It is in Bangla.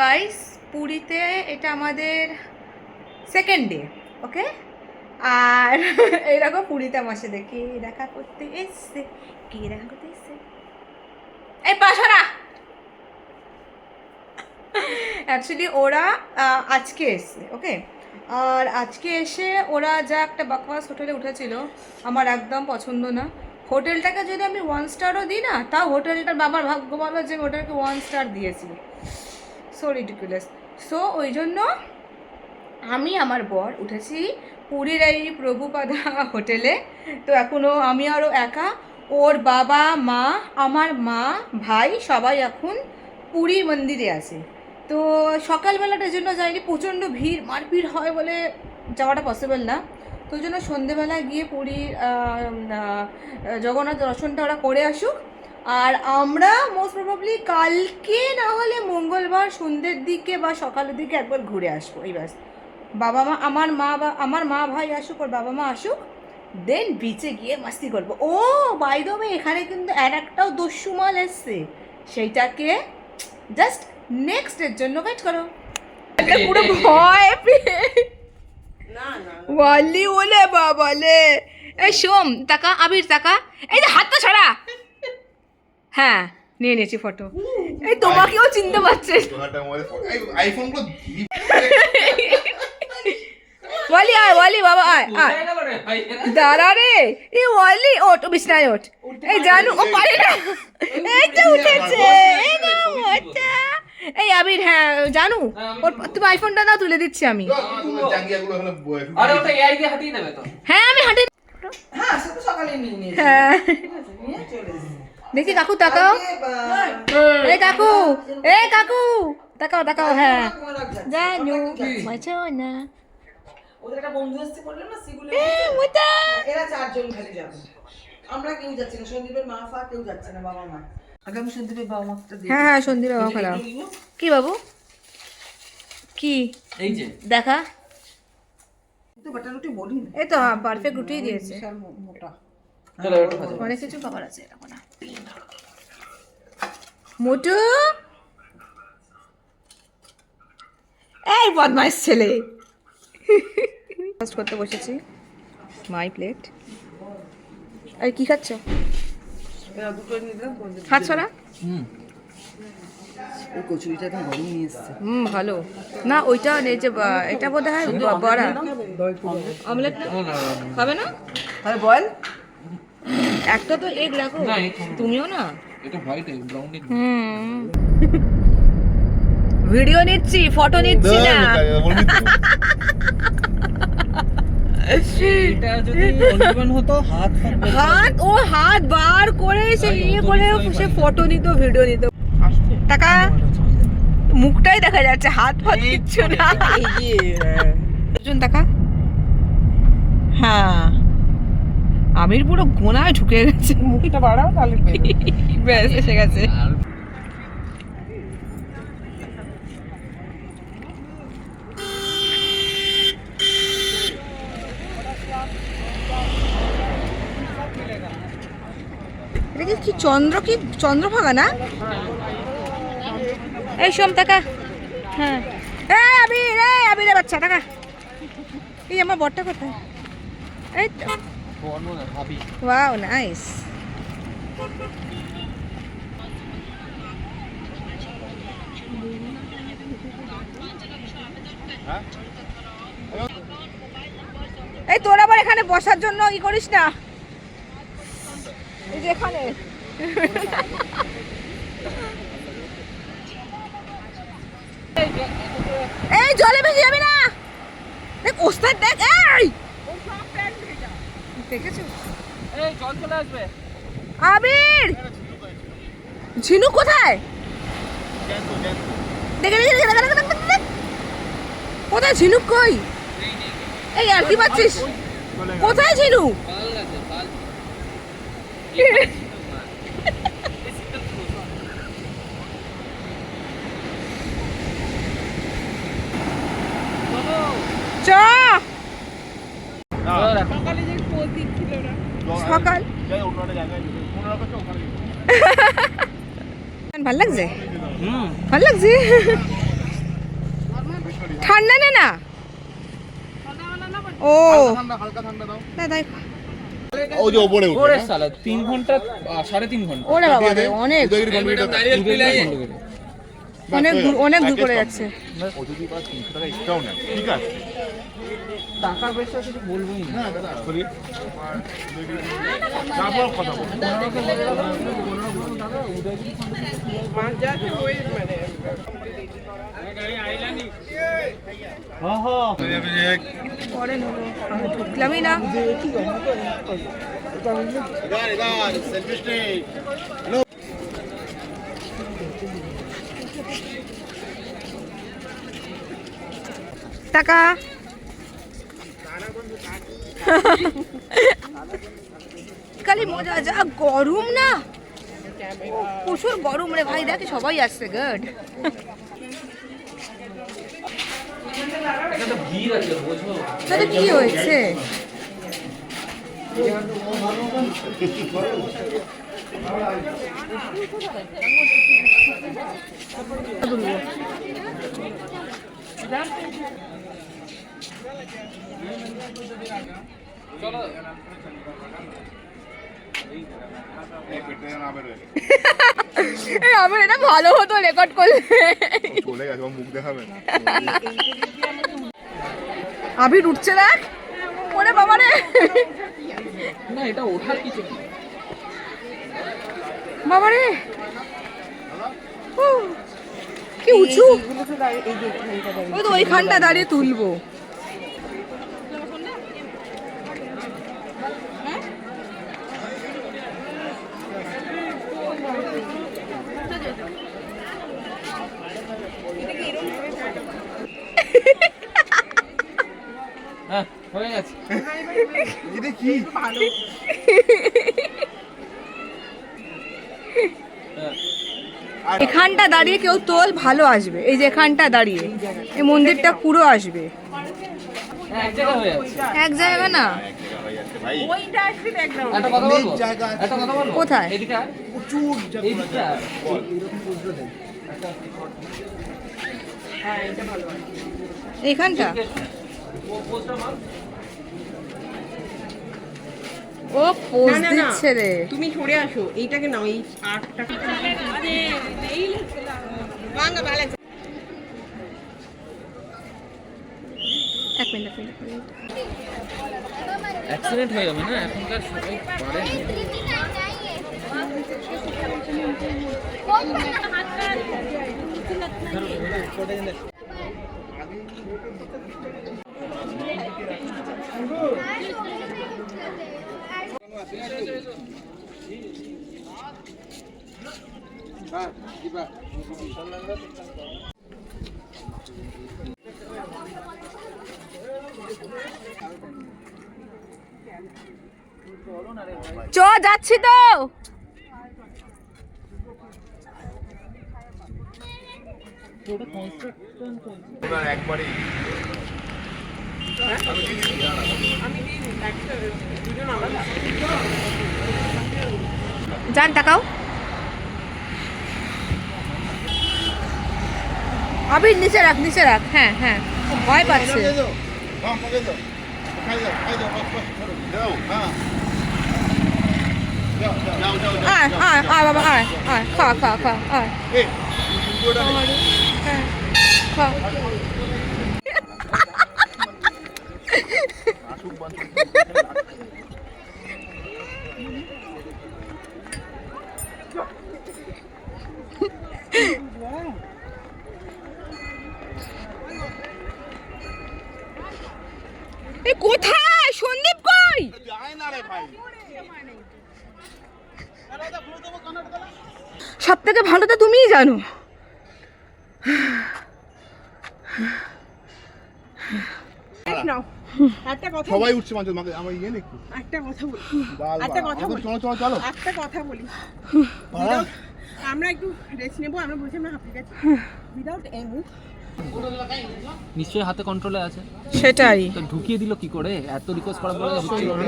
গাইস পুরীতে এটা আমাদের সেকেন্ড ডে, ওকে। আর এইরকম পুরীতে আমার সাথে কে দেখা করতে এসছে, কে দেখা করতে এসছে, এই পাশরা অ্যাকচুয়ালি ওরা আজকে এসছে, ওকে। আর আজকে এসে ওরা যা একটা বাকওয়াস হোটেলে উঠেছিল, আমার একদম পছন্দ না। হোটেলটাকে যদি আমি 1 স্টারও দিই না, তাও হোটেলটার বাবার ভাগ্য ভালো যে আমি ওটাকে 1 স্টার দিয়েছি। So ridiculous. সো ওই জন্য আমি আমার বর উঠেছি পুরীর এই প্রভুপাদা হোটেলে। তো এখনও আমি আরও একা, ওর বাবা মা, আমার মা, ভাই সবাই এখন পুরী মন্দিরে আছে। তো সকালবেলাটার জন্য যাইনি, প্রচণ্ড ভিড় মারপিট হয় বলে যাওয়াটা পসিবল না। তো ওই জন্য সন্ধেবেলা গিয়ে পুরীর জগন্নাথ দর্শনটা ওরা করে আসুক। আর আমরা মোস্ট প্রবাবলি কালকে না হলে মঙ্গলবার সন্ধ্যের দিকে বা সকালের দিকে একবার ঘুরে আসবো, এই ব্যাস। বাবা মা আমার মা ভাই আসুক, ওর বাবা মা আসুক, দেন বিচে গিয়ে মাস্তি করবো। ও বাই দ্য ওয়ে, এখানে কিন্তু আর একটাও দস্যু মাল এসছে, সেইটাকে জাস্ট নেক্সটের জন্য ওয়েট করো। পুরো ভয় পেয়ে বলি ওলে বাবালে। এই সোম টাকা, আবির টাকা, এই যে হাতটা ছাড়া। হ্যাঁ নিয়ে নিয়েছি ফটো। এই তোমাকেও চিনতে পারছে ওয়ালি, আয় ওয়ালি বাবা, আয় আয় দাঁড়া রে। এই ওয়ালি ওঠ, বিছনায় ওঠ। এই জানু ও পারে না, এই তো উঠেছে। এই আবির, হ্যাঁ জানু তুমি আইফোনটা দাও, তুলে দিচ্ছি আমি। হ্যাঁ আমি হাঁটি, হ্যাঁ দেখি কাকু তাকাও, এই কাকু, এই কাকু তাকাও তাকাও, হ্যাঁ জানু মাছো না। ওদের একটা বন্ধু আসছে বললাম না সিগুলে, এরা 4 জন খালি যাবে, আমরা কেউ যাচ্ছি না। সন্দীপের মা ফা কেউ যাচ্ছে না, বাবা মা। আগামী সন্দীপের বাবা মাটা দিয়ে, হ্যাঁ হ্যাঁ সন্দীপের বাবা খেলা। কি বাবু কি এই যে দেখা, তো বাটা রুটি বলি না, এই তো পারফেক্ট রুটি দিয়েছে, বিশাল মোটা। চলো একটু খাওয়া যাক। অনেক কিছু খাবার আছে এরকম না। মোটু, এই বদমাইশ ছেলে। ফার্স্ট করতে বসেছি, মাই প্লেট। আর কি খাচ্ছ? এরা দুটো নিয়ে দিলাম, হাত ছড়া। ওই কচুরিটা একদম গরম নিয়ে এসেছে। ভালো না ওইটা নেই যে এটা বোধ হয় বড়া অমলেট খাবে না? আরে বল, একটা তো এগ রাখো, না, তুমিও না। এটা white egg, brown egg. Video নিচ্ছি, ফটো নিচ্ছি না। এটা যদি অনির্বাণ হতো হাত ও হাত বার করে সে ইয়ে করে সে ফটো নিত, ভিডিও নিত। টাকা মুখটাই দেখা যাচ্ছে, হাত ফাত কিচ্ছু না। দুজন টাকা, হ্যাঁ আমির পুরো গোনায় ঢুকে গেছে। মুখটা বাড়াও তাহলে ব্যাস এসে গেছে। এটা কি চন্দ্র, কি চন্দ্রভাগা না? এই সোম টাকা, হ্যাঁ এই আবির, এই আবিরের বাচ্চা টাকা। এই আমার বরটা কোথায়? এই তো, ভাবি ওয়াও নাইস। এই তোর আবার এখানে বসার জন্য ই করিস না, এই যে এখানে। এই জলে ভেসে যাবে না, দেখ ওস্তাদ দেখ, এই দেখেছো? এই জল চলে আসবে। আবির ঝিনুক কোথায়? দেখে দেখে দেখে দেখে দেখে দেখে, কোথায় ঝিনুক? কই? এই আর কি পাচ্ছিস? কোথায় ঝিনুক? পাল আছে, পাল। চ সকাল ভাল লাগছে, ভাল লাগছে। হালকা ঠান্ডা দাও। না তাই ওই যে ওপরে উঠে ওরে সালা 3 ঘন্টা 3.5 ঘন্টা ওরে বাবা রে, অনেক অনেক দূর করে যাচ্ছে। ও যদি পাস 300 টাকা এক্সট্রাও নেয়, ঠিক আছে? টাকার বেশি কিছু বলবোই না। হ্যাঁ দাদা, সরি। তারপর কথা বলবো। পরে নেবো, আমি ঢুকলামই না। Selfie stick. টাকা খালি মজা, যা গরম না, প্রচুর গরম রে ভাই। দেখে সবাই আসছে, গুড। একটা ভিড় আছে বোঝো। তাহলে কি হয়েছে? চলো আমার এটা ভালো হতো রেকর্ড করলে। চলে গেছে, মুখ দেখাবে না। আবির উঠছে, দেখ। ওরে বাবা রে, না এটা ওঠার কিছু নেই। বাবা রে, কি উঁচু। ওই তো ওইখানটা দাঁড়িয়ে তুলবো। হ্যাঁ হয়ে গেছে। এটা কি? এখানটা দাঁড়িয়ে কেউ তোল, ভালো আসবে। এই যে এখানটা দাঁড়িয়ে এই মন্দিরটা পুরো আসবে। এক জায়গায় হয়ে যাচ্ছে। এক জায়গা না, ভাই একটা কথা বলবো, একটা কথা বলবো। কোথায়? এদিকে আয়। এইদিকে আয়। এইখানটা। পোস্টার মার। ও পোজ দিচ্ছে রে। তুমি সরে আসো, এইটাকে নাও, এই 8 টাকা। এক মিনিট। অ্যাক্সিডেন্ট হয়ে যাবে না, এখনকার সবাই পারে না। চ, যাচ্ছি তো। একবারই যান, টাকাও। আবির নিচে রাখ, নিচে রাখ। হ্যাঁ হ্যাঁ, ও ভয় পাচ্ছে। আয় আয় আয় বাবা, আয় আয়, খা খা খা, আয়। হ্যাঁ, খা। এই কোথায় সন্দীপ, কই? সব থেকে ভালো তো তুমিই জানো। নাও, একটা কথা সবাই উঠছে মাঝে মাঝে, আমার ইয়ে নাকি একটা কথা বলি, বাল একটা বাল। কথা বলি। চলো চলো চলো। একটা কথা বলি। আমরা একটু রেস্ট নেবো, আমরা বলছি আমরা হাঁপিয়ে গেছি। উইদাউট এনি নিশ্চয়ই হাতে কন্ট্রোলে আছে। সেটাই। তো ঢুকিয়ে দিল কি করে? এত রিকোয়েস্ট করার পরে হচ্ছিল না।